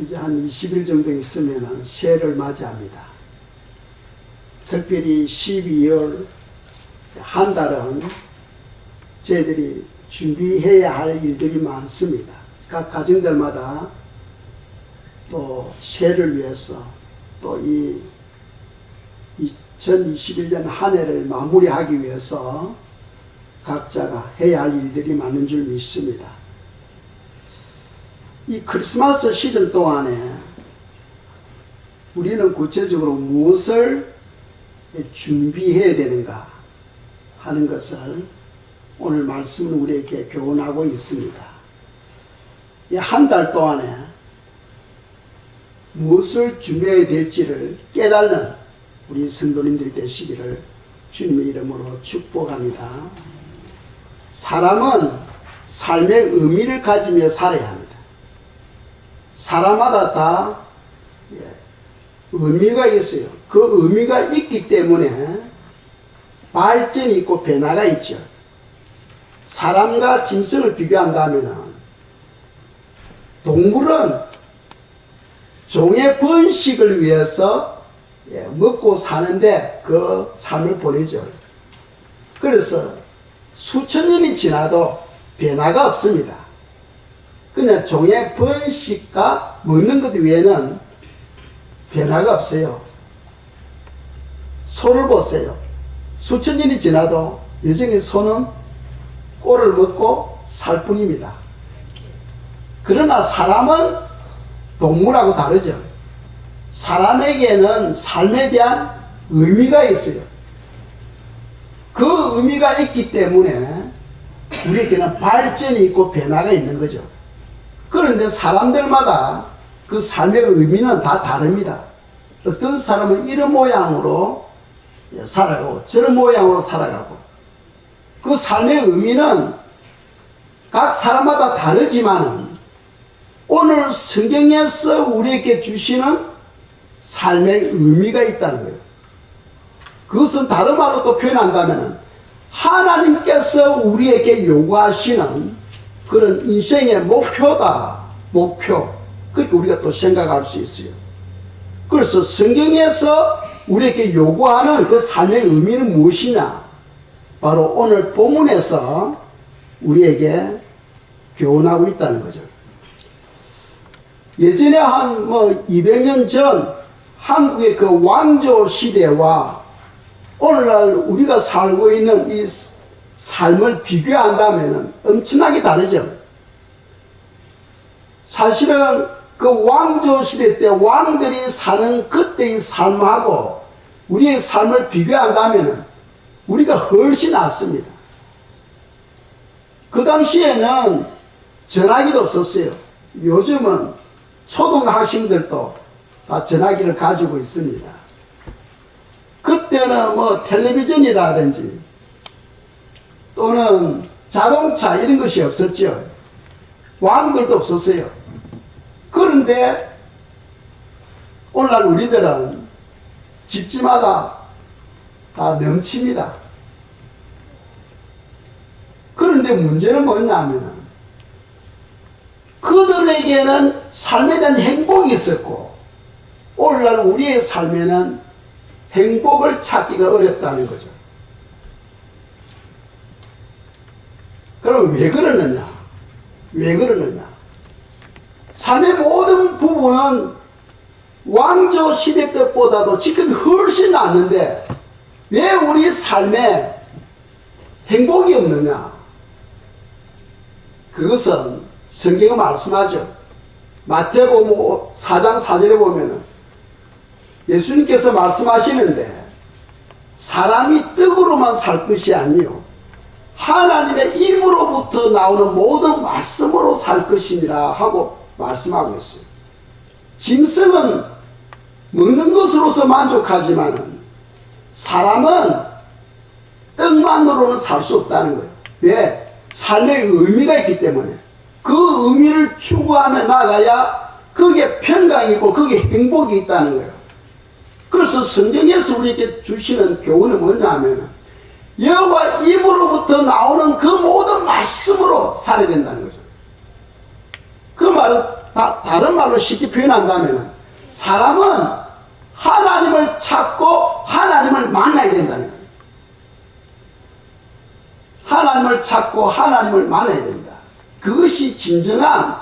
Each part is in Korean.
이제 한 20일 정도 있으면 새해를 맞이합니다. 특별히 12월 한 달은 저희들이 준비해야 할 일들이 많습니다. 각 가정들마다 또 새해를 위해서 또 이 2021년 한 해를 마무리하기 위해서 각자가 해야 할 일들이 많은 줄 믿습니다. 이 크리스마스 시즌 동안에 우리는 구체적으로 무엇을 준비해야 되는가 하는 것을 오늘 말씀은 우리에게 교훈하고 있습니다. 이 한 달 동안에 무엇을 준비해야 될지를 깨닫는 우리 성도님들이 되시기를 주님의 이름으로 축복합니다. 사람은 삶의 의미를 가지며 살아야 합니다. 사람마다 다 의미가 있어요. 그 의미가 있기 때문에 발전이 있고 변화가 있죠. 사람과 짐승을 비교한다면 동물은 종의 번식을 위해서 먹고 사는데 그 삶을 보내죠. 그래서 수천 년이 지나도 변화가 없습니다. 그냥 종의 번식과 먹는 것 외에는 변화가 없어요. 소를 보세요. 수천 년이 지나도 여전히 소는 꼴을 먹고 살 뿐입니다. 그러나 사람은 동물하고 다르죠. 사람에게는 삶에 대한 의미가 있어요. 그 의미가 있기 때문에 우리에게는 발전이 있고 변화가 있는 거죠. 그런데 사람들마다 그 삶의 의미는 다 다릅니다. 어떤 사람은 이런 모양으로 살아가고 저런 모양으로 살아가고 그 삶의 의미는 각 사람마다 다르지만은 오늘 성경에서 우리에게 주시는 삶의 의미가 있다는 거예요. 그것은 다른 말로 또 표현한다면 하나님께서 우리에게 요구하시는 그런 인생의 목표다. 목표. 그렇게 우리가 또 생각할 수 있어요. 그래서 성경에서 우리에게 요구하는 그 삶의 의미는 무엇이냐? 바로 오늘 본문에서 우리에게 교훈하고 있다는 거죠. 예전에 한 200년 전 한국의 그 왕조 시대와 오늘날 우리가 살고 있는 이 삶을 비교한다면 엄청나게 다르죠. 사실은 그 왕조 시대 때 왕들이 사는 그때의 삶하고 우리의 삶을 비교한다면 우리가 훨씬 낫습니다. 그 당시에는 전화기도 없었어요. 요즘은 초등학생들도 다 전화기를 가지고 있습니다. 그때는 텔레비전이라든지 또는 자동차 이런 것이 없었죠. 왕들도 없었어요. 그런데 오늘날 우리들은 집집마다 다 넘칩니다. 그런데 문제는 뭐냐면 그들에게는 삶에 대한 행복이 있었고 오늘날 우리의 삶에는 행복을 찾기가 어렵다는 거죠. 그럼 왜 그러느냐? 왜 그러느냐? 삶의 모든 부분은 왕조 시대 때보다도 지금 훨씬 낫는데 왜 우리 삶에 행복이 없느냐? 그것은 성경은 말씀하죠. 마태복음 4장 4절에 보면은 예수님께서 말씀하시는데 사람이 떡으로만 살 것이 아니요 하나님의 입으로부터 나오는 모든 말씀으로 살 것이니라 하고 말씀하고 있어요. 짐승은 먹는 것으로서 만족하지만은 사람은 떡만으로는 살 수 없다는 거예요. 왜? 삶의 의미가 있기 때문에 그 의미를 추구하며 나가야 그게 평강이 있고 그게 행복이 있다는 거예요. 그래서 성경에서 우리에게 주시는 교훈은 뭐냐면 여호와 입으로부터 나오는 그 모든 말씀으로 살아야 된다는 거죠. 그 말은 다른 말로 쉽게 표현한다면 사람은 하나님을 찾고 하나님을 만나야 된다는 거예요. 하나님을 찾고 하나님을 만나야 된다. 그것이 진정한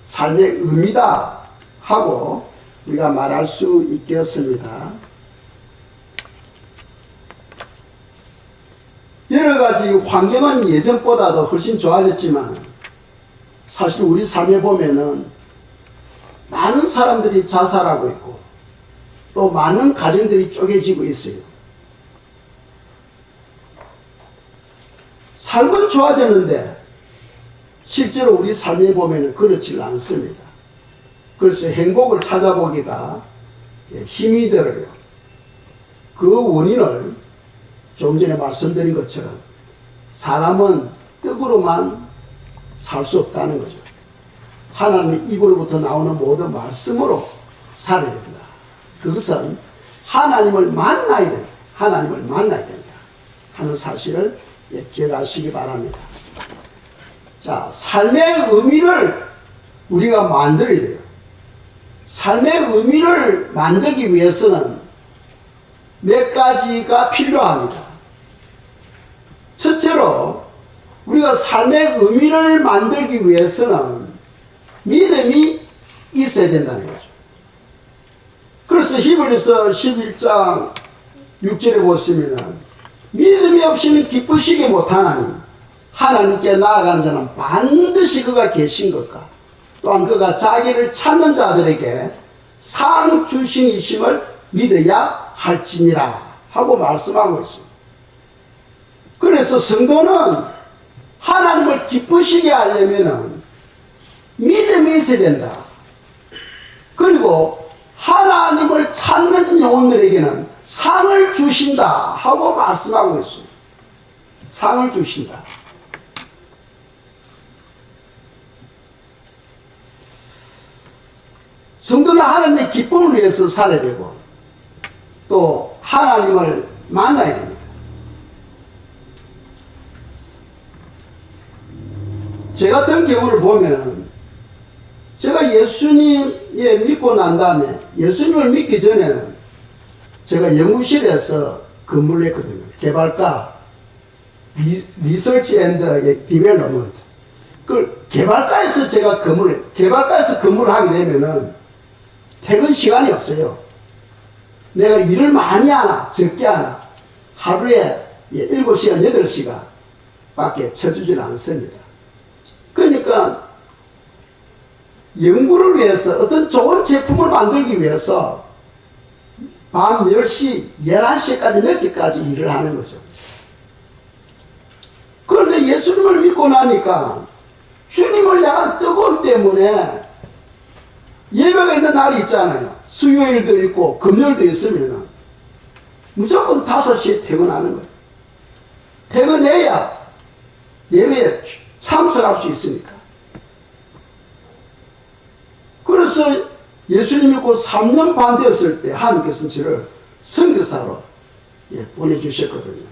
삶의 의미다 하고 우리가 말할 수 있겠습니다. 여러 가지 환경은 예전보다도 훨씬 좋아졌지만 사실 우리 삶에 보면은 많은 사람들이 자살하고 있고 또 많은 가정들이 쪼개지고 있어요. 삶은 좋아졌는데 실제로 우리 삶에 보면은 그렇지 않습니다. 그래서 행복을 찾아보기가 힘이 들어요. 그 원인을 좀 전에 말씀드린 것처럼 사람은 떡으로만 살 수 없다는 거죠. 하나님의 입으로부터 나오는 모든 말씀으로 살아야 된다. 그것은 하나님을 만나야 된다. 하나님을 만나야 된다 하는 사실을 기억하시기 바랍니다. 자, 삶의 의미를 우리가 만들어야 돼요. 삶의 의미를 만들기 위해서는 몇 가지가 필요합니다. 첫째로 우리가 삶의 의미를 만들기 위해서는 믿음이 있어야 된다는 거죠. 그래서 히브리서 11장 6절에 보시면 믿음이 없이는 기쁘시게 못하나니 하나님께 나아가는 자는 반드시 그가 계신 것과 또한 그가 자기를 찾는 자들에게 상 주신이심을 믿어야 할지니라 하고 말씀하고 있습니다. 그래서 성도는 하나님을 기쁘시게 하려면 믿음이 있어야 된다. 그리고 하나님을 찾는 영혼들에게는 상을 주신다 하고 말씀하고 있습니다. 상을 주신다. 성도는 하나님의 기쁨을 위해서 살아야 되고 또 하나님을 만나야 됩니다. 제 같은 경우를 보면 제가 예수님에 믿고 난 다음에 예수님을 믿기 전에는 제가 연구실에서 근무를 했거든요. 개발과 리서치 앤드 디벨롭먼트. 그 개발과에서 제가 개발과에서 근무를 하게 되면은 퇴근 시간이 없어요. 내가 일을 많이 하나 적게 하나 하루에 7시간 8시간 밖에 쳐주질 않습니다. 그러니까 연구를 위해서 어떤 좋은 제품을 만들기 위해서 밤 10시 11시까지 늦게까지 일을 하는 거죠. 그런데 예수님을 믿고 나니까 주님을 향한 뜨거움 때문에 예배가 있는 날이 있잖아요. 수요일도 있고 금요일도 있으면 무조건 5시에 퇴근하는 거예요. 퇴근해야 예배에 참석할 수 있으니까. 그래서 예수님 믿고 3년 반 되었을 때 하나님께서는 저를 선교사로 보내주셨거든요.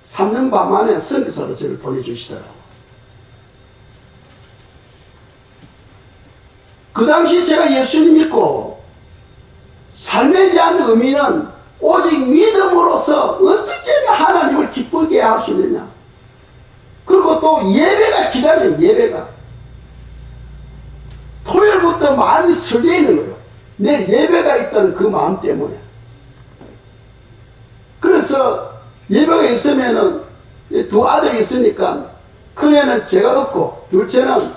3년 반 만에 선교사로 저를 보내주시더라고요. 그 당시 제가 예수님 믿고 삶에 대한 의미는 오직 믿음으로써 어떻게 하면 하나님을 기쁘게 할 수 있느냐. 그리고 또 예배가 기다려요. 예배가. 토요일부터 마음이 설레 있는 거예요. 내일 예배가 있다는 그 마음 때문에. 그래서 예배가 있으면은 두 아들이 있으니까 큰애는 제가 얻고 둘째는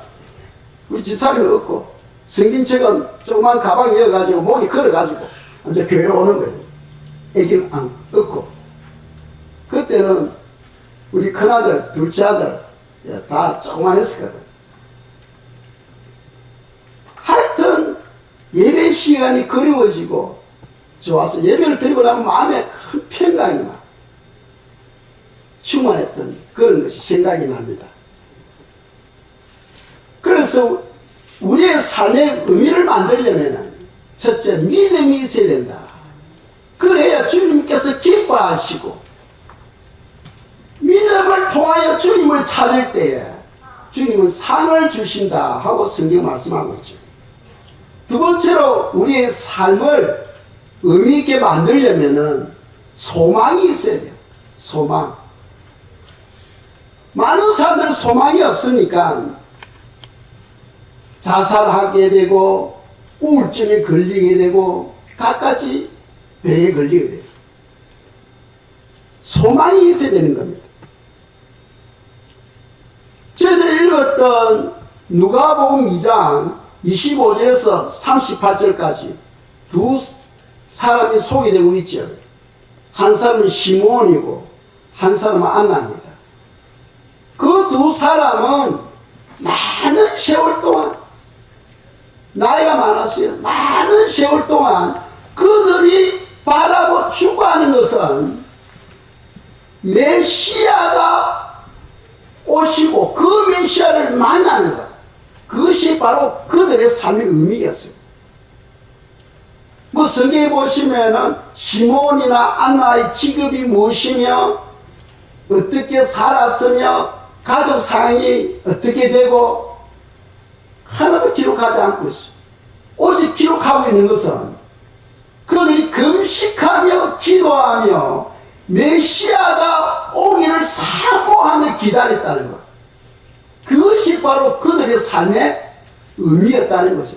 우리 집사람이 얻고 성gin책은 조그만 가방에 이어가지고 목에 걸어가지고 이제 교회로 오는 거예요. 애기를 안 얻고. 그때는 우리 큰아들, 둘째 아들 다 조그만했었거든. 하여튼 예배 시간이 그리워지고 좋아서 예배를 드리고 나면 마음에 큰 평강이 막 충만했던 그런 것이 생각이 납니다. 그래서 우리의 삶의 의미를 만들려면 첫째 믿음이 있어야 된다. 그래야 주님께서 기뻐하시고 믿음을 통하여 주님을 찾을 때에 주님은 상을 주신다 하고 성경 말씀하고 있죠. 두 번째로 우리의 삶을 의미 있게 만들려면은 소망이 있어야 돼요. 소망. 많은 사람들은 소망이 없으니까 자살하게 되고 우울증에 걸리게 되고 갖가지 병에 걸리게 돼요. 소망이 있어야 되는 겁니다. 저희들이 읽었던 누가복음 2장 25절에서 38절까지 두 사람이 소개되고 있죠. 한 사람은 시몬이고 한 사람은 안나입니다. 그 두 사람은 많은 세월 동안 나이가 많았어요. 많은 세월 동안 그들이 바라고 추구하는 것은 메시아가 오시고 그 메시아를 만나는 것. 그것이 바로 그들의 삶의 의미였어요. 뭐 성경에 보시면은 시몬이나 안나의 직업이 무엇이며 어떻게 살았으며 가족 상황이 어떻게 되고 하나도 기록하지 않고 있어요. 오직 기록하고 있는 것은 그들이 금식하며 기도하며 메시아가 오기를 사모하며 기다렸다는 것. 그것이 바로 그들의 삶의 의미였다는 거죠.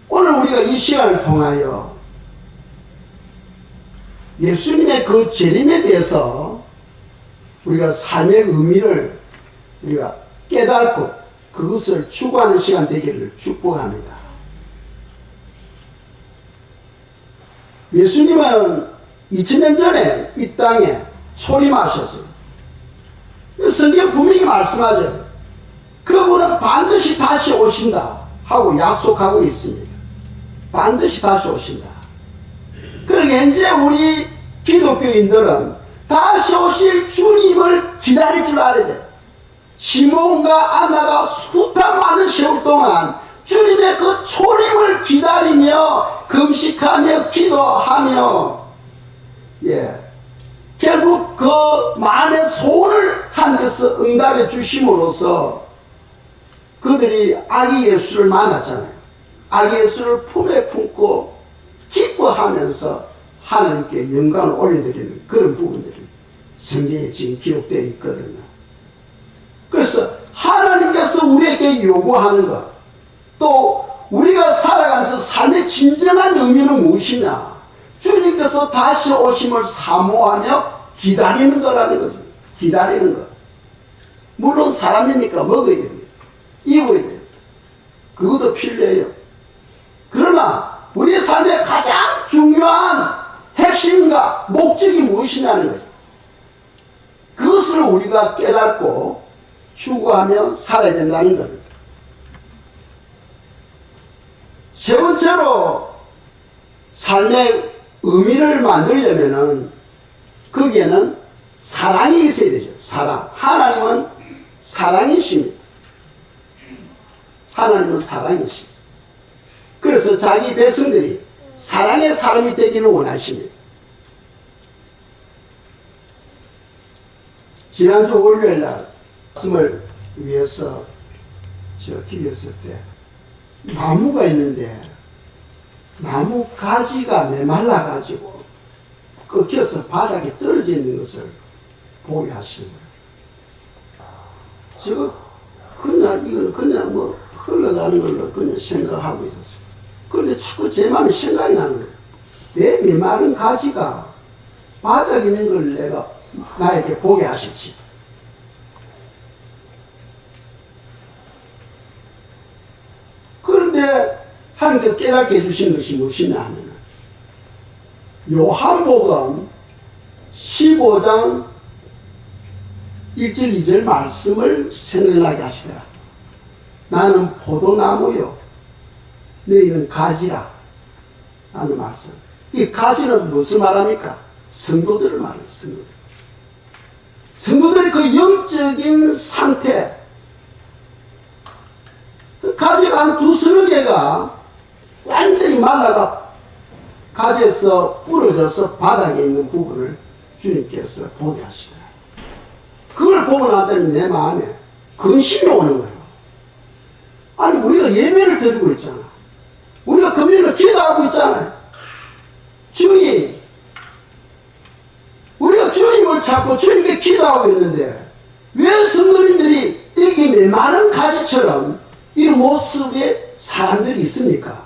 오늘 우리가 이 시간을 통하여 예수님의 그 재림에 대해서 우리가 삶의 의미를 우리가 깨닫고 그것을 추구하는 시간 되기를 축복합니다. 예수님은 2000년 전에 이 땅에 초림하셨어요. 성경 분명히 말씀하죠. 그분은 반드시 다시 오신다 하고 약속하고 있습니다. 반드시 다시 오신다. 그러니까 현재 우리 기독교인들은 다시 오실 주님을 기다릴 줄 알아야 돼요. 시몬과 안나가 숱한 많은 세월 동안 주님의 그 초림을 기다리며 금식하며 기도하며 결국 그 많은 소원을 하나님께서 응답해 주심으로써 그들이 아기 예수를 만났잖아요. 아기 예수를 품에 품고 기뻐하면서 하나님께 영광을 올려드리는 그런 부분들이 성경에 지금 기록되어 있거든요. 그래서 하나님께서 우리에게 요구하는 것, 또 우리가 살아가면서 삶의 진정한 의미는 무엇이냐? 주님께서 다시 오심을 사모하며 기다리는 거라는 거죠. 기다리는 것. 물론 사람이니까 먹어야 됩니다. 입어야 됩니다. 그것도 필요해요. 그러나 우리의 삶의 가장 중요한 핵심과 목적이 무엇이냐는 거죠. 그것을 우리가 깨닫고 추구하며 살아야 된다는 겁니다. 세 번째로 삶의 의미를 만들려면은 거기에는 사랑이 있어야 되죠. 사랑. 하나님은 사랑이십니다. 하나님은 사랑이십니다. 그래서 자기 백성들이 사랑의 사람이 되기를 원하십니다. 지난주 월요일날 말씀을 위해서 제가 기도했을 때 나무가 있는데 나무 가지가 메말라가지고 꺾여서 바닥에 떨어져 있는 것을 보게 하시는 거예요. 제가 이건 그냥 뭐 흘러가는 걸로 그냥 생각하고 있었어요. 그런데 자꾸 제 마음이 생각이 나는 거예요. 왜 메마른 가지가 바닥에 있는 걸 내가 나에게 보게 하셨지? 그런데 하나님께서 깨닫게 해주신 것이 무엇이냐 하면 요한복음 15장 1절 2절 말씀을 생각나게 하시더라. 나는 포도나무요 너희는 가지라 하는 말씀. 이 가지는 무엇을 말합니까? 성도들을 말해요. 성도들. 성도들의 그 영적인 상태, 그 가지가 한 두서너 개가 완전히 말라가 가지에서 부러져서 바닥에 있는 부분을 주님께서 보게 하시더라. 그걸 보고 나더니 내 마음에 근심이 오는 거예요. 아니, 우리가 예배를 드리고 있잖아. 우리가 금요일에 기도하고 있잖아요. 주님, 우리가 주님을 찾고 주님께 기도하고 있는데 왜 성도님들이 이렇게 메마른 가지처럼 이 모습의 사람들이 있습니까?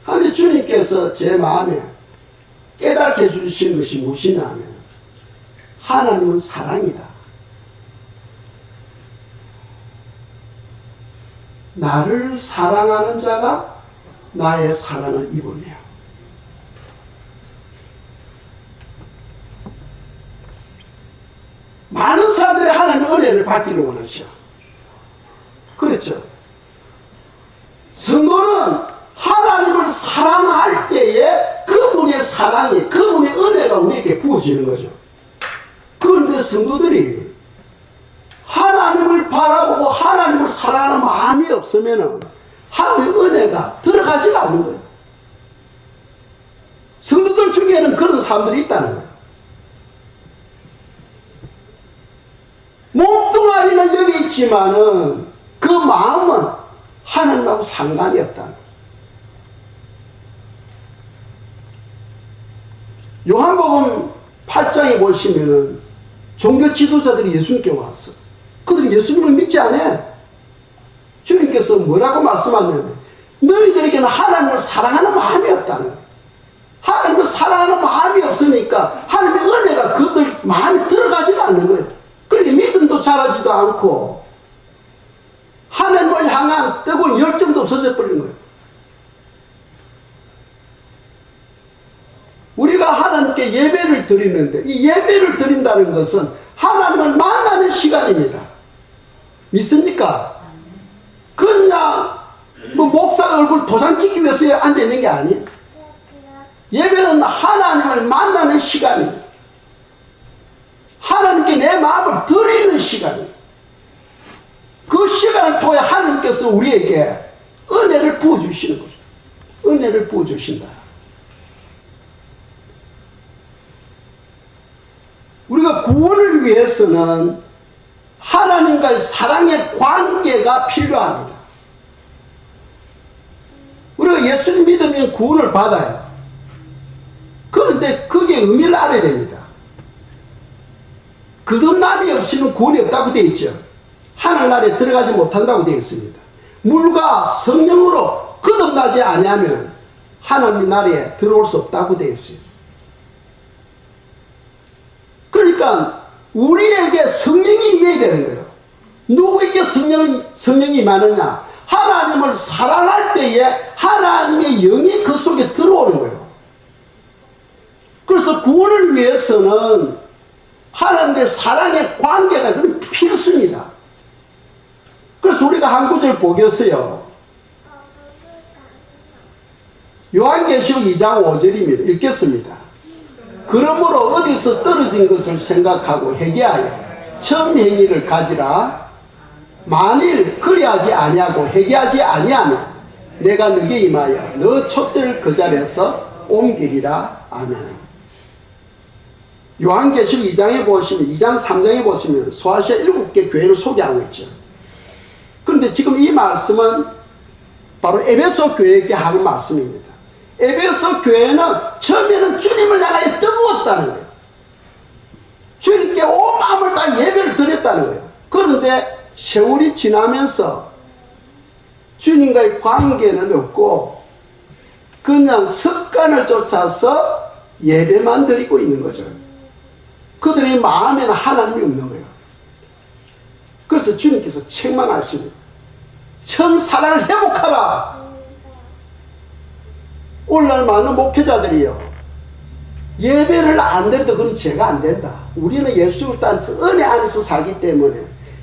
그런데 주님께서 제 마음에 깨닫게 해주신 것이 무엇이냐면 하나님은 사랑이다. 나를 사랑하는 자가 나의 사랑을 입으며 많은 사람들이 하나님의 은혜를 받기를 원하셔. 그렇죠. 성도는 하나님을 사랑할 때에 그분의 사랑이, 그분의 은혜가 우리에게 부어지는 거죠. 그런데 성도들이 하나님을 바라보고 하나님을 사랑하는 마음이 없으면 하나님의 은혜가 들어가지가 않는 거예요. 성도들 중에는 그런 사람들이 있다는 거예요. 몸뚱아리는 여기 있지만은 그 마음은 하나님하고 상관이 없다는 거예요. 요한복음 8장에 보시면은 종교 지도자들이 예수님께 왔어. 그들은 예수님을 믿지 않아. 주님께서 뭐라고 말씀하냐면 너희들에게는 하나님을 사랑하는 마음이 없다는 거예요. 하나님을 사랑하는 마음이 없으니까 하나님의 은혜가 그들 마음에 들어가지가 않는 거예요. 그러니까 믿음도 자라지도 않고 하나님을 향한 뜨거운 열정도 없어져 버린 거예요. 우리가 하나님께 예배를 드리는데 이 예배를 드린다는 것은 하나님을 만나는 시간입니다. 믿습니까? 그냥 뭐 목사 얼굴 도장 찍기 위해서 앉아있는 게 아니에요. 예배는 하나님을 만나는 시간이에요. 하나님께 내 마음을 드리는 시간이에요. 그 시간을 통해 하나님께서 우리에게 은혜를 부어주시는 거죠. 은혜를 부어주신다. 우리가 구원을 위해서는 하나님과의 사랑의 관계가 필요합니다. 우리가 예수를 믿으면 구원을 받아요. 그런데 그게 의미를 알아야 됩니다. 거듭남이 없이는 구원이 없다고 되어 있죠. 하늘나라에 들어가지 못한다고 되어 있습니다. 물과 성령으로 거듭나지 아니하면 하나님 나라에 들어올 수 없다고 되어 있어요. 그러니까 우리에게 성령이 임해야 되는 거예요. 누구에게 성령이 임하느냐? 하나님을 사랑할 때에 하나님의 영이 그 속에 들어오는 거예요. 그래서 구원을 위해서는 하나님의 사랑의 관계가 필수입니다. 그래서 우리가 한 구절 보겠어요. 요한계시록 2장 5절입니다. 읽겠습니다. 그러므로 어디서 떨어진 것을 생각하고 회개하여 참 행위를 가지라. 만일 그리하지 아니하고 회개하지 아니하면 내가 너게 임하여 너 촛대를 그 자리에서 옮기리라. 아멘. 요한계시록 2장에 보시면 2장 3장에 보시면 소아시아 7개 교회를 소개하고 있죠. 그런데 지금 이 말씀은 바로 에베소 교회에게 하는 말씀입니다. 에베소 교회는 처음에는 주님을 향하여 뜨거웠다는 거예요. 주님께 온 마음을 다 예배를 드렸다는 거예요. 그런데 세월이 지나면서 주님과의 관계는 없고 그냥 습관을 쫓아서 예배만 드리고 있는 거죠. 그들의 마음에는 하나님이 없는 거예요. 그래서 주님께서 책망하십니다. 처음 사랑을 회복하라. 오늘날 많은 목회자들이요, 예배를 안 드려도 그건 죄가 안 된다. 우리는 예수 그리스도 은혜 안에서 살기 때문에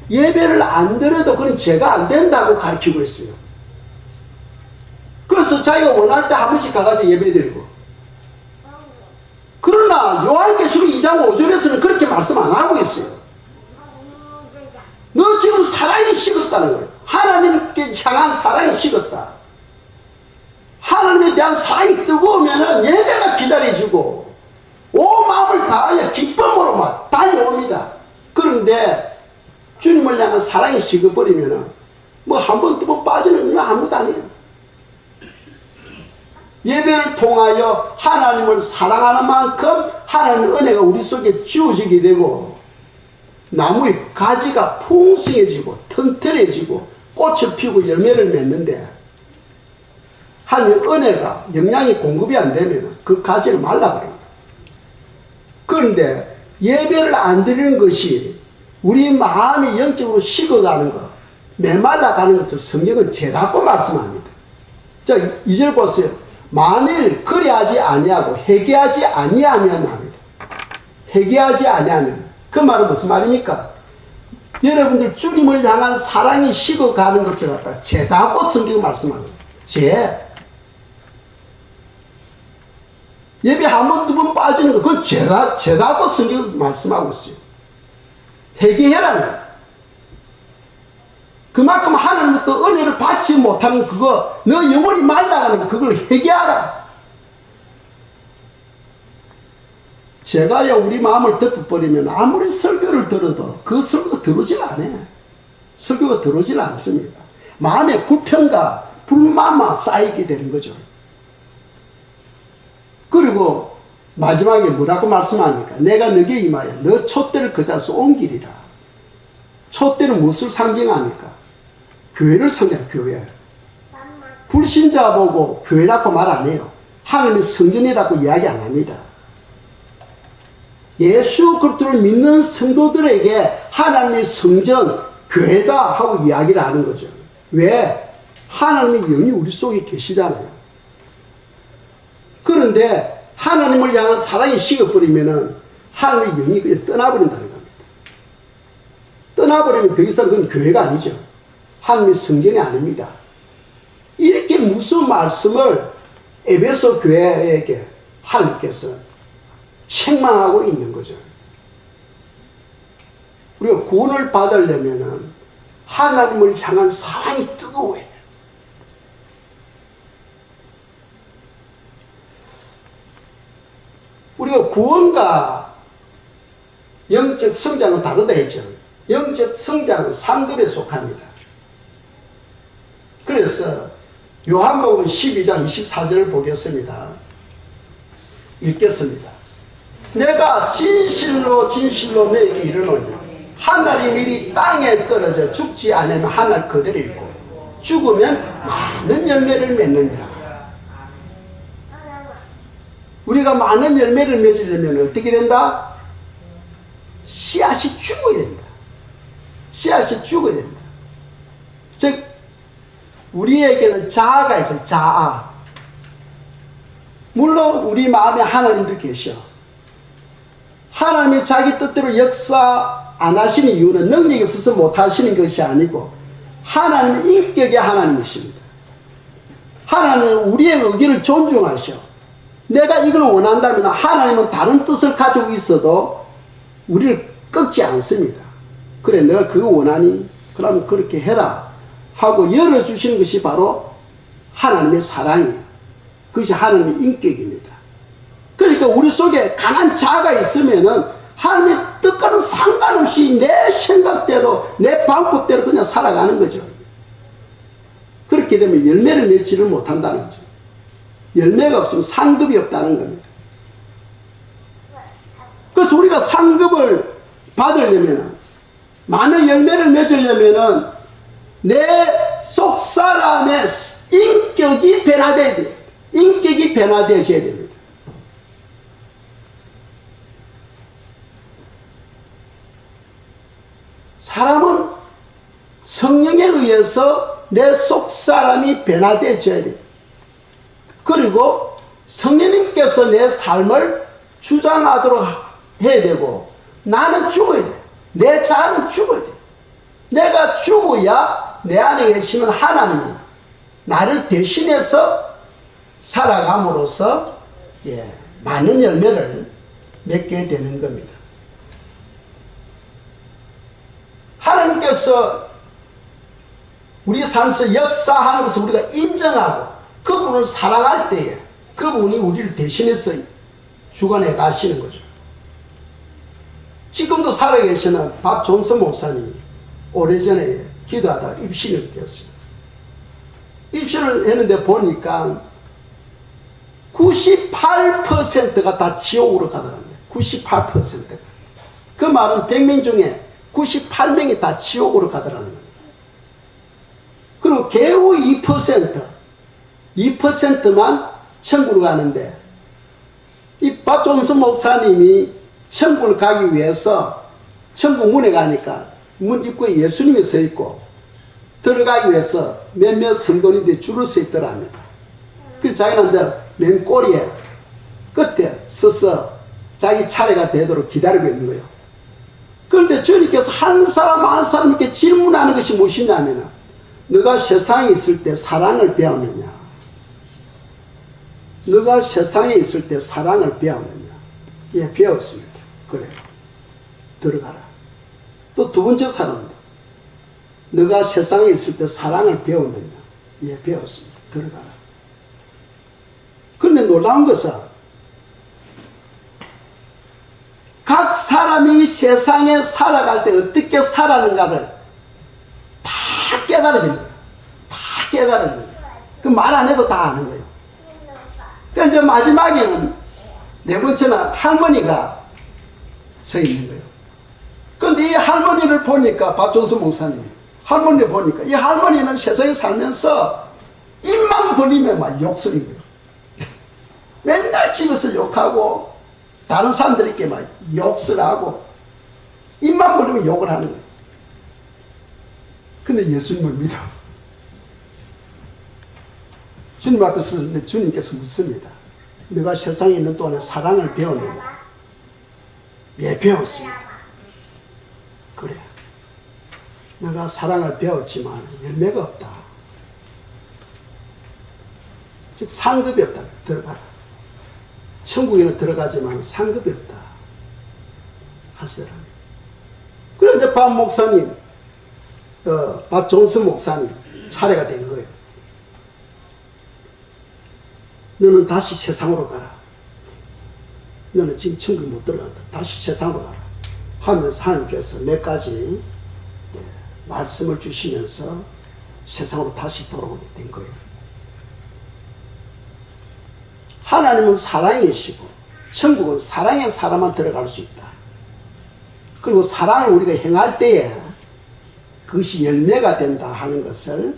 예배를 안 드려도 그건 죄가 안 된다고 가르치고 있어요. 그래서 자기가 원할 때 한 번씩 가가지고 예배 드리고. 그러나 요한계시록 2장 5절에서는 그렇게 말씀 안 하고 있어요. 너 지금 사랑이 식었다는 거예요. 하나님께 향한 사랑이 식었다. 하나님에 대한 사랑이 뜨거우면 예배가 기다려지고 온 마음을 다하여 기쁨으로 막 달려옵니다. 그런데 주님을 향한 사랑이 식어버리면은 뭐 한 번 두 번 빠지는 건 아무것도 아니에요. 예배를 통하여 하나님을 사랑하는 만큼 하나님의 은혜가 우리 속에 지워지게 되고 나무의 가지가 풍성해지고 튼튼해지고 꽃을 피우고 열매를 맺는데 하나님의 은혜가 영양이 공급이 안 되면 그 가지는 말라버립니다. 그런데 예배를 안 드리는 것이 우리 마음이 영적으로 식어가는 것, 메말라가는 것을 성경은 죄라고 말씀합니다. 자, 2절 보세요. 만일 그리하지 아니하고 회개하지 아니하면 합니다. 회개하지 아니하면 그 말은 무슨 말입니까? 여러분들 주님을 향한 사랑이 식어가는 것을 갖다 죄다고 성경은 말씀합니다. 죄. 예배 한 번 두 번 빠지는 거 그건 죄다고 성경은 말씀하고 있어요. 회개해라는 거예요. 그만큼 하나님부터 은혜를 받지 못하는 그거, 너 영혼이 말라가는 거, 그걸 회개하라. 제가요, 우리 마음을 덮어버리면 아무리 설교를 들어도 그 설교가 들어오질 않아요. 설교가 들어오질 않습니다. 마음의 불평과 불만만 쌓이게 되는 거죠. 그리고 마지막에 뭐라고 말씀합니까? 내가 너에게 임하여 너 촛대를 그 자리에서 옮기리라. 촛대는 무엇을 상징합니까? 교회를 상징해요. 교회. 불신자 보고 교회라고 말 안 해요. 하나님의 성전이라고 이야기 안 합니다. 예수 그리스도를 믿는 성도들에게 하나님의 성전, 교회다 하고 이야기를 하는 거죠. 왜? 하나님의 영이 우리 속에 계시잖아요. 그런데 하나님을 향한 사랑이 식어버리면은 하나님의 영이 그냥 떠나버린다는 겁니다. 떠나버리면 더 이상 그건 교회가 아니죠. 하나님의 성전이 아닙니다. 이렇게 무슨 말씀을 에베소 교회에게 하나님께서 책망하고 있는 거죠. 우리가 구원을 받으려면 하나님을 향한 사랑이 뜨거워야 돼요. 우리가 구원과 영적 성장은 다르다 했죠. 영적 성장은 3급에 속합니다. 그래서 요한복음 12장 24절을 보겠습니다. 읽겠습니다. 내가 진실로 진실로 너에게 이르노니 하늘이 미리 땅에 떨어져 죽지 않으면 하늘 그대로 있고 죽으면 많은 열매를 맺느니라. 우리가 많은 열매를 맺으려면 어떻게 된다? 씨앗이 죽어야 된다. 씨앗이 죽어야 된다. 즉 우리에게는 자아가 있어요. 자아. 물론 우리 마음에 하나님도 계셔. 하나님이 자기 뜻대로 역사 안 하시는 이유는 능력이 없어서 못 하시는 것이 아니고 하나님은 인격의 하나님이십니다. 하나님은 우리의 의견을 존중하셔. 내가 이걸 원한다면 하나님은 다른 뜻을 가지고 있어도 우리를 꺾지 않습니다. 그래 내가 그거 원하니? 그러면 그렇게 해라 하고 열어주시는 것이 바로 하나님의 사랑이에요. 그것이 하나님의 인격입니다. 그러니까 우리 속에 강한 자아가 있으면은 하나님의 뜻과는 상관없이 내 생각대로 내 방법대로 그냥 살아가는 거죠. 그렇게 되면 열매를 맺지를 못한다는 거죠. 열매가 없으면 상급이 없다는 겁니다. 그래서 우리가 상급을 받으려면 많은 열매를 맺으려면은 내 속 사람의 인격이 변화돼야 돼요. 인격이 변화되어져야 됩니다. 사람은 성령에 의해서 내 속 사람이 변화되어져야 돼요. 그리고 성령님께서 내 삶을 주장하도록 해야 되고 나는 죽어야 돼. 내 자아는 죽어야 돼. 내가 죽어야 내 안에 계시는 하나님이 나를 대신해서 살아감으로써 많은 열매를 맺게 되는 겁니다. 하나님께서 우리 삶에서 역사하는 것을 우리가 인정하고 그분을 사랑할 때에 그분이 우리를 대신해서 주관해 가시는 거죠. 지금도 살아계시는 박종선 목사님이 오래전에 기도하다가 입신을 되었어요. 입신을 했는데 보니까 98%가 다 지옥으로 가더랍니다. 98%가. 그 말은 100명 중에 98명이 다 지옥으로 가더라는 겁니다. 그리고 겨우 2%만 천국으로 가는데, 이 박종선 목사님이 천국을 가기 위해서 천국 문에 가니까 문 입구에 예수님이 서 있고 들어가기 위해서 몇몇 성도님들이 줄을 서 있더랍니다. 그래서 자기는 이제 맨 꼬리에 끝에 서서 자기 차례가 되도록 기다리고 있는 거예요. 그런데 주님께서 한 사람 한 사람 이렇게 질문하는 것이 무엇이냐면, 너가 세상에 있을 때 사랑을 배웠느냐? 너가 세상에 있을 때 사랑을 배웠느냐? 예, 배웠습니다. 그래, 들어가라. 또 두 번째 사람도, 너가 세상에 있을 때 사랑을 배웠느냐? 예, 배웠습니다. 들어가라. 그런데 놀라운 것은 각 사람이 세상에 살아갈 때 어떻게 살아가는가를 다 깨달아지는 거예요. 다 깨달아지는 거예요. 그 말 안 해도 다 아는 거예요. 그러니까 이제 마지막에는 네 번째는 할머니가 서 있는 거예요. 그런데 이 할머니를 보니까, 박종선 목사님이 할머니를 보니까, 이 할머니는 세상에 살면서 입만 벌리면 막 욕설인 거예요. 맨날 집에서 욕하고 다른 사람들에게 막 욕을 하고 입만 벌리면 욕을 하는 거예요. 근데 예수님을 믿어. 주님 앞에 서서 주님께서 묻습니다. 너가 세상에 있는 동안에 사랑을 배웠느냐? 예, 배웠습니다. 그래, 너가 사랑을 배웠지만 열매가 없다. 즉 상급이 없다. 들어가라. 천국에는 들어가지만 상급이 없다 하시더랍니다. 그래서 이제 박 목사님, 박종선 목사님 차례가 된 거예요. 너는 다시 세상으로 가라. 너는 지금 천국에 못 들어간다. 다시 세상으로 가라 하면서 하나님께서 몇 가지 말씀을 주시면서 세상으로 다시 돌아오게 된 거예요. 하나님은 사랑이시고 천국은 사랑의 사람만 들어갈 수 있다. 그리고 사랑을 우리가 행할 때에 그것이 열매가 된다 하는 것을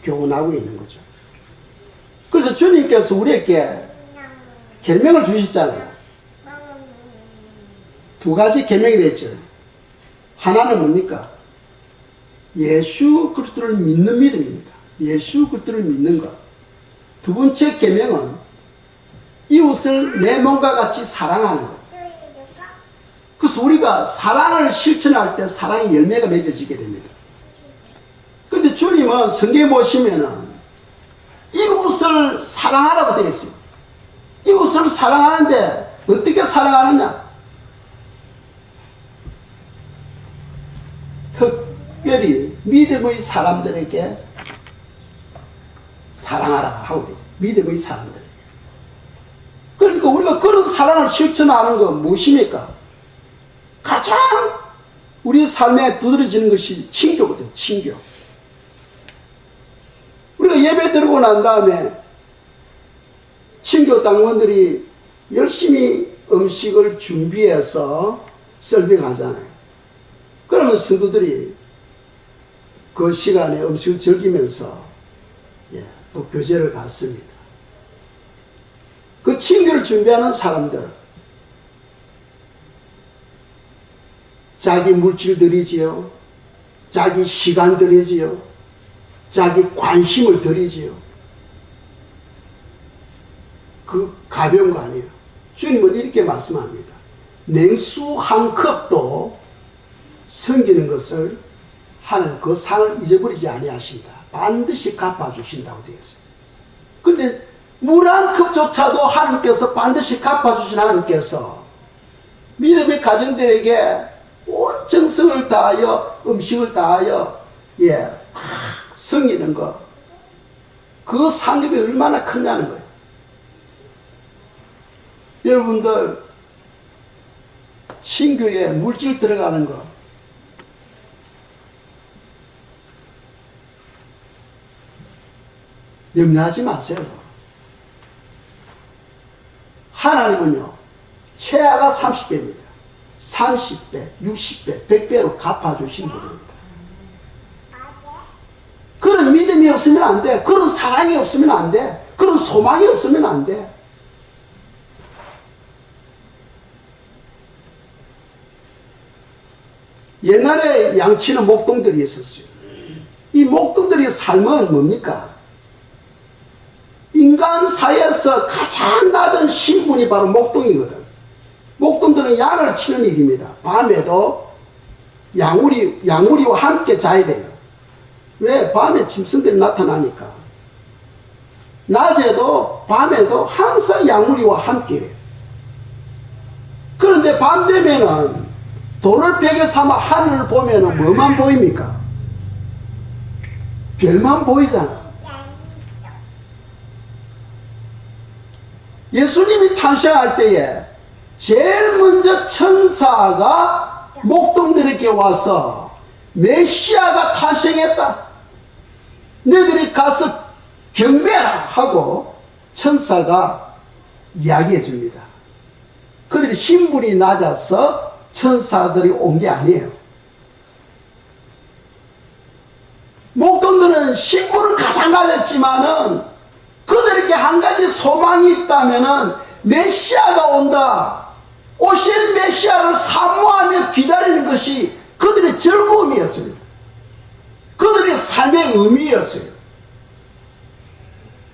교훈하고 있는 거죠. 그래서 주님께서 우리에게 계명을 주셨잖아요. 두 가지 계명이 됐죠. 하나는 뭡니까? 예수 그리스도를 믿는 믿음입니다. 예수 그리스도를 믿는 것. 두 번째 계명은 이웃을 내 몸과 같이 사랑하는 것. 그래서 우리가 사랑을 실천할 때 사랑의 열매가 맺어지게 됩니다. 그런데 주님은 성경에 보시면은 이웃을 사랑하라고 되어 있어요. 이웃을 사랑하는데 어떻게 사랑하느냐? 특별히 믿음의 사람들에게 사랑하라 하고 돼요. 믿음의 사람들. 그러니까 우리가 그런 사랑을 실천하는 건 무엇입니까? 가장 우리 삶에 두드러지는 것이 친교거든. 친교. 우리가 예배 드리고 난 다음에 친교 당원들이 열심히 음식을 준비해서 설빙하잖아요. 그러면 성도들이 그 시간에 음식을 즐기면서 또 교제를 갖습니다. 그 친교를 준비하는 사람들, 자기 물질 들이지요, 자기 시간 들이지요, 자기 관심을 들이지요. 그 가벼운 거 아니에요. 주님은 이렇게 말씀합니다. 냉수 한 컵도 섬기는 것을 하는 그 상을 잊어버리지 아니하신다. 반드시 갚아주신다고 되어 있어요. 그런데 물 한 컵조차도 하나님께서 반드시 갚아주신 하나님께서 믿음의 가정들에게 온 정성을 다하여 음식을 다하여 섬기는 것, 그 상급이 얼마나 크냐는 거예요. 여러분들 신교에 물질 들어가는 거 염려하지 마세요. 하나님은요, 최하가 30배입니다. 30배, 60배, 100배로 갚아주신 분입니다. 그런 믿음이 없으면 안 돼. 그런 사랑이 없으면 안 돼. 그런 소망이 없으면 안 돼. 옛날에 양치는 목동들이 있었어요. 이 목동들의 삶은 뭡니까? 인간 사이에서 가장 낮은 신분이 바로 목동이거든. 목동들은 양을 치는 일입니다. 밤에도 양우리와 함께 자야 돼요. 왜? 밤에 짐승들이 나타나니까. 낮에도 밤에도 항상 양우리와 함께 해요. 그런데 밤 되면은 돌을 벽에 삼아 하늘을 보면은 뭐만 보입니까? 별만 보이잖아. 예수님이 탄생할 때에 제일 먼저 천사가 목동들에게 와서 메시아가 탄생했다. 너희들이 가서 경배하라 하고 천사가 이야기해 줍니다. 그들이 신분이 낮아서 천사들이 온 게 아니에요. 목동들은 신분은 가장 낮았지만은 그들에게 한 가지 소망이 있다면은 메시아가 온다. 오시는 메시아를 사모하며 기다리는 것이 그들의 즐거움이었습니다. 그들의 삶의 의미였어요.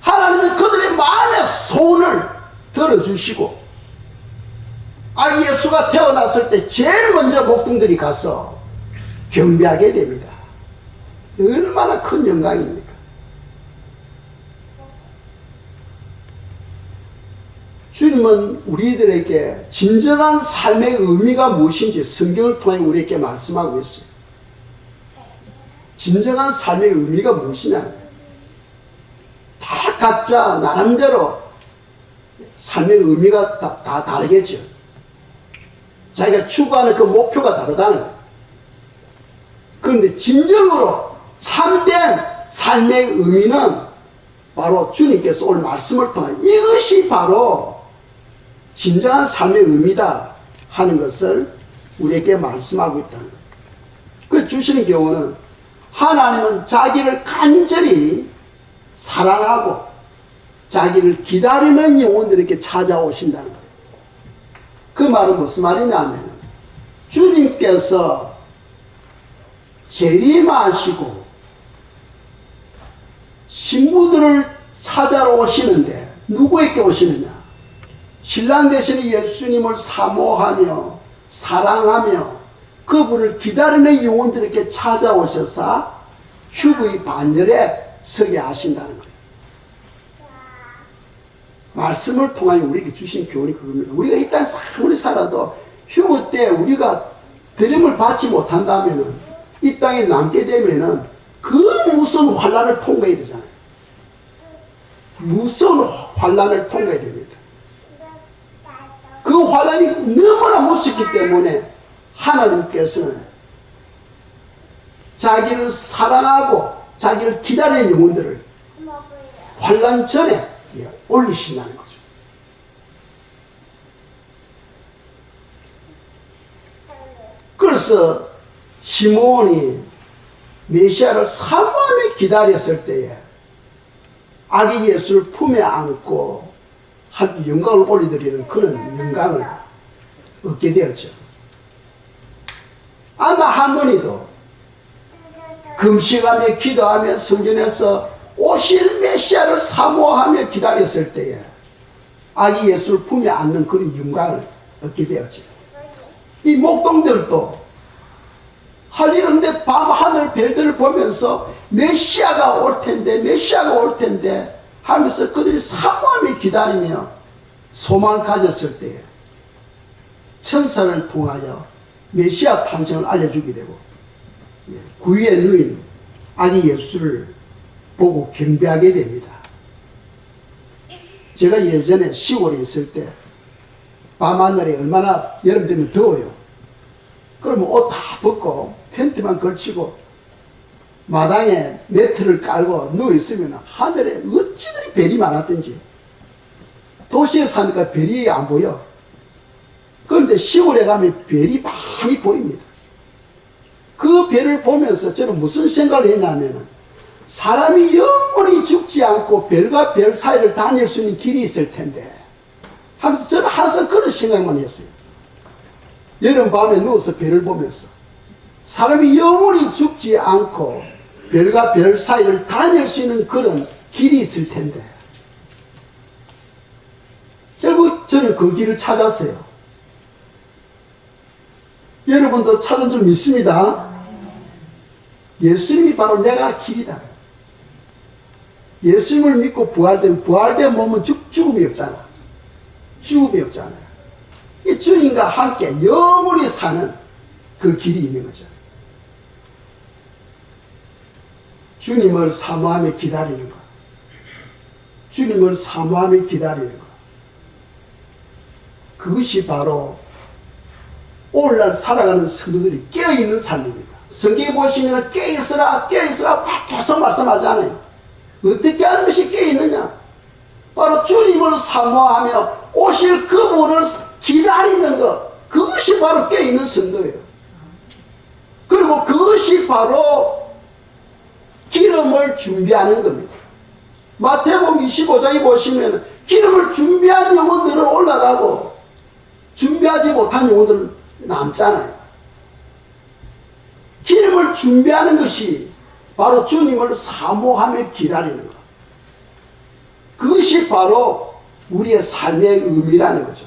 하나님은 그들의 마음의 소원을 들어주시고, 예수가 태어났을 때 제일 먼저 목동들이 가서 경배하게 됩니다. 얼마나 큰 영광입니까? 주님은 우리들에게 진정한 삶의 의미가 무엇인지 성경을 통해 우리에게 말씀하고 있어요. 진정한 삶의 의미가 무엇이냐? 다 각자 나름대로 삶의 의미가 다 다르겠죠. 자기가 추구하는 그 목표가 다르다는 거예요. 그런데 진정으로 참된 삶의 의미는 바로 주님께서 오늘 말씀을 통해 이것이 바로 진정한 삶의 의미다 하는 것을 우리에게 말씀하고 있다는 거예요. 그 주시는 경우는 하나님은 자기를 간절히 사랑하고 자기를 기다리는 영혼들에게 찾아오신다는 거예요. 그 말은 무슨 말이냐면 주님께서 재림하시고 신부들을 찾아러 오시는데 누구에게 오시느냐? 신랑 되시는 예수님을 사모하며 사랑하며 그분을 기다리는 영혼들에게 찾아오셔서 휴거의 반열에 서게 하신다는 거예요. 말씀을 통하여 우리에게 주신 교훈이 그겁니다. 우리가 이 땅에 아무리 살아도 휴거 때 우리가 들임을 받지 못한다면은 이 땅에 남게 되면은 그 무서운 환난을 통과해야 되잖아요. 무서운 환난을 통과해야 됩니다. 그 환난이 너무나 무섭기 때문에 하나님께서는 자기를 사랑하고 자기를 기다리는 영혼들을 환난 전에 올리신다는 거죠. 그래서 시몬이 메시아를 사모하며 기다렸을 때에 아기 예수를 품에 안고 영광을 올려드리는 그런 영광을 얻게 되었죠. 안나 할머니도 금식하며 기도하며 성전에서 오실 메시아를 사모하며 기다렸을 때에 아기 예수를 품에 안는 그런 영광을 얻게 되었죠. 이 목동들도 할 일 없는데 밤 하늘 별들을 보면서 메시아가 올 텐데 메시아가 올 텐데 하면서 그들이 사모하며 기다리며 소망을 가졌을 때에 천사를 통하여 메시아 탄생을 알려주게 되고 구유에 누인 아기 예수를 보고 경배하게 됩니다. 제가 예전에 시골에 있을 때 밤하늘에 얼마나 여름 되면 더워요. 그러면 옷 다 벗고 텐트만 걸치고 마당에 매트를 깔고 누워있으면 하늘에 어찌들이 별이 많았던지. 도시에 사니까 별이 안 보여. 그런데 시골에 가면 별이 많이 보입니다. 그 별을 보면서 저는 무슨 생각을 했냐면, 사람이 영원히 죽지 않고 별과 별 사이를 다닐 수 있는 길이 있을 텐데 하면서 저는 항상 그런 생각만 했어요. 여름밤에 누워서 별을 보면서 사람이 영원히 죽지 않고 별과 별 사이를 다닐 수 있는 그런 길이 있을 텐데, 결국 저는 그 길을 찾았어요. 여러분도 찾은 줄 믿습니다. 예수님이 바로 내가 길이다. 예수님을 믿고 부활된 몸은 죽음이 없잖아. 죽음이 없잖아요. 이 주님과 함께 영원히 사는 그 길이 있는 거죠. 주님을 사모하며 기다리는 것. 주님을 사모하며 기다리는 것. 그것이 바로 오늘날 살아가는 성도들이 깨어있는 삶입니다. 성경에 보시면 깨어있으라 깨어있으라 계속 말씀하잖아요. 어떻게 하는 것이 깨어있느냐? 바로 주님을 사모하며 오실 그분을 기다리는 것. 그것이 바로 깨어있는 성도예요. 그리고 그것이 바로 기름을 준비하는 겁니다. 마태복음 25장에 보시면 기름을 준비한 영혼들은 올라가고 준비하지 못한 영혼들은 남잖아요. 기름을 준비하는 것이 바로 주님을 사모하며 기다리는 것. 그것이 바로 우리의 삶의 의미라는 거죠.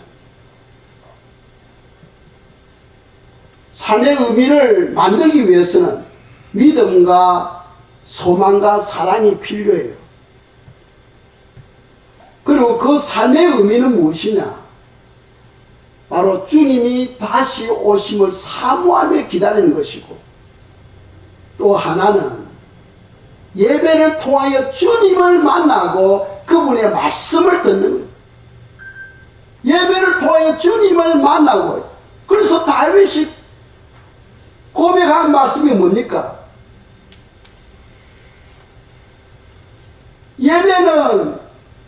삶의 의미를 만들기 위해서는 믿음과 소망과 사랑이 필요해요. 그리고 그 삶의 의미는 무엇이냐? 바로 주님이 다시 오심을 사모하며 기다리는 것이고, 또 하나는 예배를 통하여 주님을 만나고 그분의 말씀을 듣는 거예요. 예배를 통하여 주님을 만나고, 그래서 다윗이 고백한 말씀이 뭡니까? 예배는,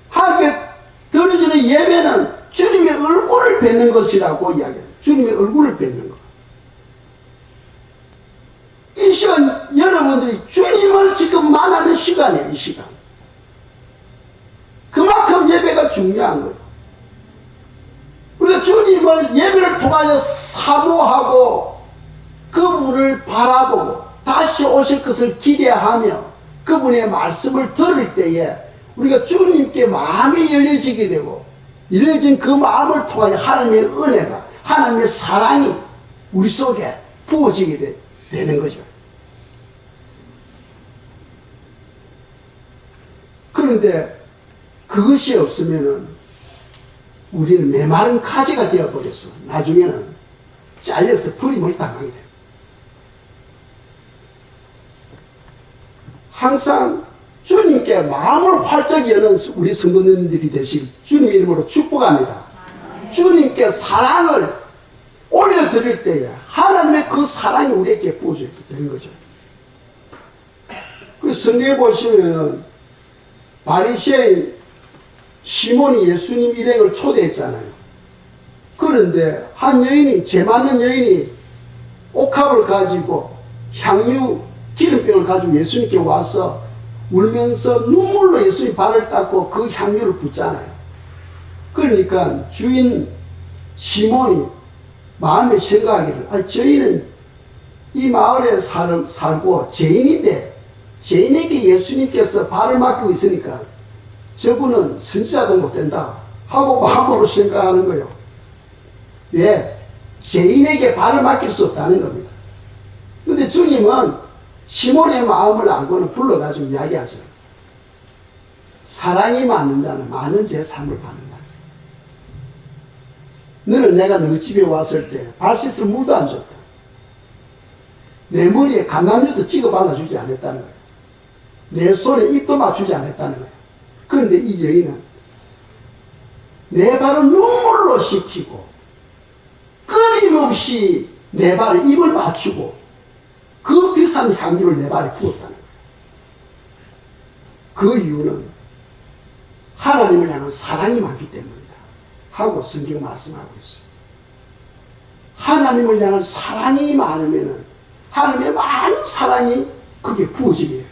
함께 드려지는 예배는 주님의 얼굴을 뵙는 것이라고 이야기해요. 주님의 얼굴을 뵙는 것. 이 시간 여러분들이 주님을 지금 만나는 시간이에요. 이 시간. 그만큼 예배가 중요한 거예요. 우리가 주님을 예배를 통하여 사모하고 그분을 바라보고 다시 오실 것을 기대하며 그분의 말씀을 들을 때에 우리가 주님께 마음이 열려지게 되고, 열려진 그 마음을 통하여 하나님의 은혜가, 하나님의 사랑이 우리 속에 부어지게 되는 거죠. 그런데 그것이 없으면은 우리는 메마른 가지가 되어버렸어. 나중에는 잘려서 버림을 당하게 돼요. 항상 주님께 마음을 활짝 여는 우리 성도님들이 되실 주님의 이름으로 축복합니다. 주님께 사랑을 올려드릴 때에 하나님의 그 사랑이 우리에게 부어지게 되는 거죠. 그 성경에 보시면 바리새인 시몬이 예수님 일행을 초대했잖아요. 그런데 한 여인이, 죄 많은 여인이 옥합을 가지고 향유 기름병을 가지고 예수님께 와서 울면서 눈물로 예수님 발을 닦고 그 향유를 붓잖아요. 그러니까 주인 시몬이 마음에 생각하기를, 저희는 이 마을에 살고 죄인인데 죄인에게 예수님께서 발을 맡기고 있으니까 저분은 선지자도 못 된다 하고 마음으로 생각하는 거예요. 왜? 죄인에게 발을 맡길 수 없다는 겁니다. 그런데 주님은 시몬의 마음을 알고는 불러가지고 이야기하죠. 사랑이 많은 자는 많은 제사함을 받는다. 너는 내가 너 집에 왔을 때 발 씻을 물도 안 줬다. 내 머리에 감람유도 찍어 발라주지 않았다는 거예요. 내 손에 입도 맞추지 않았다는 거예요. 그런데 이 여인은 내 발을 눈물로 씻기고 끊임없이 내 발에 입을 맞추고 그 비싼 향유를 내 발에 부었다는 거예요. 그 이유는 하나님을 향한 사랑이 많기 때문이다 하고 성경 말씀하고 있어요. 하나님을 향한 사랑이 많으면 하나님의 많은 사랑이 그게 부어지게 해요.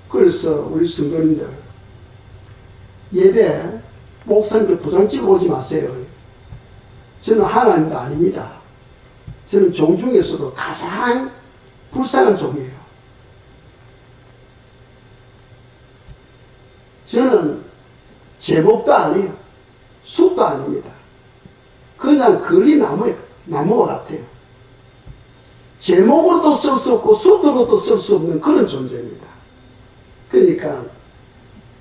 그래서 우리 성도님들 예배 목사님께 도장찍어 오지 마세요. 저는 하나님도 아닙니다. 저는 종 중에서도 가장 불쌍한 종이에요. 저는 제목도 아니에요. 숲도 아닙니다. 그냥 거리 나무와 같아요. 제목으로도 쓸 수 없고 숲으로도 쓸 수 없는 그런 존재입니다. 그러니까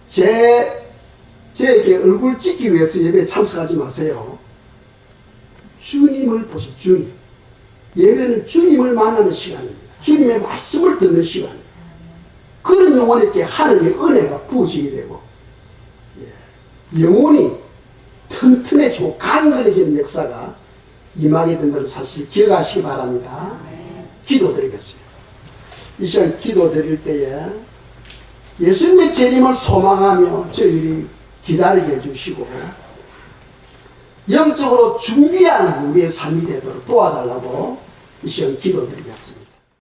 저에게 얼굴 찍기 위해서 예배에 참석하지 마세요. 주님을 보세요. 주님. 예배는 주님을 만나는 시간입니다. 주님의 말씀을 듣는 시간입니다. 그런 영혼에게 하늘의 은혜가 부어지게 되고 영혼이 튼튼해지고 강건해지는 역사가 임하게 된다는 사실 기억하시기 바랍니다. 기도드리겠습니다. 이 시간 기도드릴 때에 예수님의 재림을 소망하며 저희들이 기다리게 해주시고 영적으로 준비하는 우리의 삶이 되도록 도와달라고 이 시간 기도드리겠습니다.